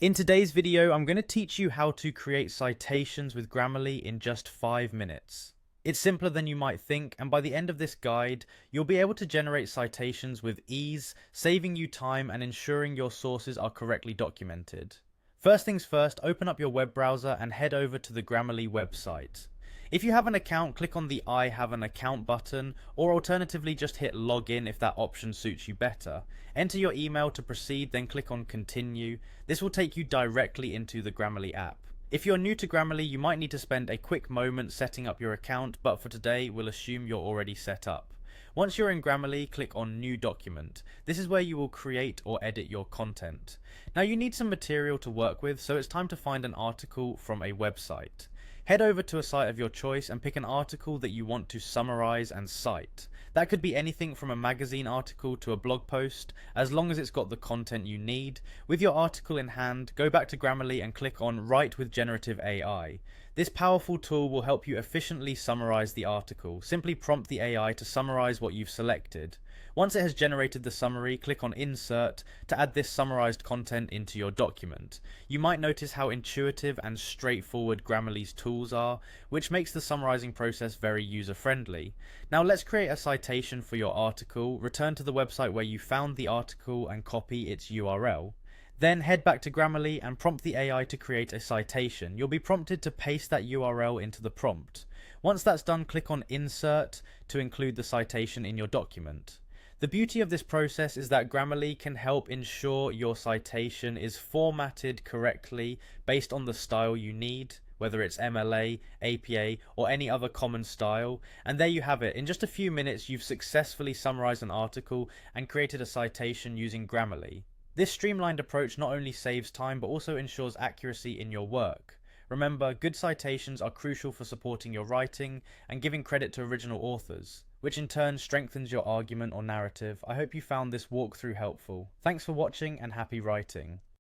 In today's video, I'm going to teach you how to create citations with Grammarly in just 5 minutes. It's simpler than you might think, and by the end of this guide, you'll be able to generate citations with ease, saving you time and ensuring your sources are correctly documented. First things first, open up your web browser and head over to the Grammarly website. If you have an account, click on the I have an account button, or alternatively just hit login if that option suits you better. Enter your email to proceed, then click on continue. This will take you directly into the Grammarly app. If you're new to Grammarly, you might need to spend a quick moment setting up your account, but for today, we'll assume you're already set up. Once you're in Grammarly, click on New Document. This is where you will create or edit your content. Now you need some material to work with, so it's time to find an article from a website. Head over to a site of your choice and pick an article that you want to summarize and cite. That could be anything from a magazine article to a blog post, as long as it's got the content you need. With your article in hand, go back to Grammarly and click on Write with Generative AI. This powerful tool will help you efficiently summarize the article. Simply prompt the AI to summarize what you've selected. Once it has generated the summary, click on Insert to add this summarized content into your document. You might notice how intuitive and straightforward Grammarly's tools are, which makes the summarizing process very user-friendly. Now let's create a citation for your article. Return to the website where you found the article and copy its URL. Then head back to Grammarly and prompt the AI to create a citation. You'll be prompted to paste that URL into the prompt. Once that's done, click on Insert to include the citation in your document. The beauty of this process is that Grammarly can help ensure your citation is formatted correctly based on the style you need, whether it's MLA, APA, or any other common style. And there you have it. In just a few minutes, you've successfully summarized an article and created a citation using Grammarly. This streamlined approach not only saves time, but also ensures accuracy in your work. Remember, good citations are crucial for supporting your writing and giving credit to original authors, which in turn strengthens your argument or narrative. I hope you found this walkthrough helpful. Thanks for watching and happy writing.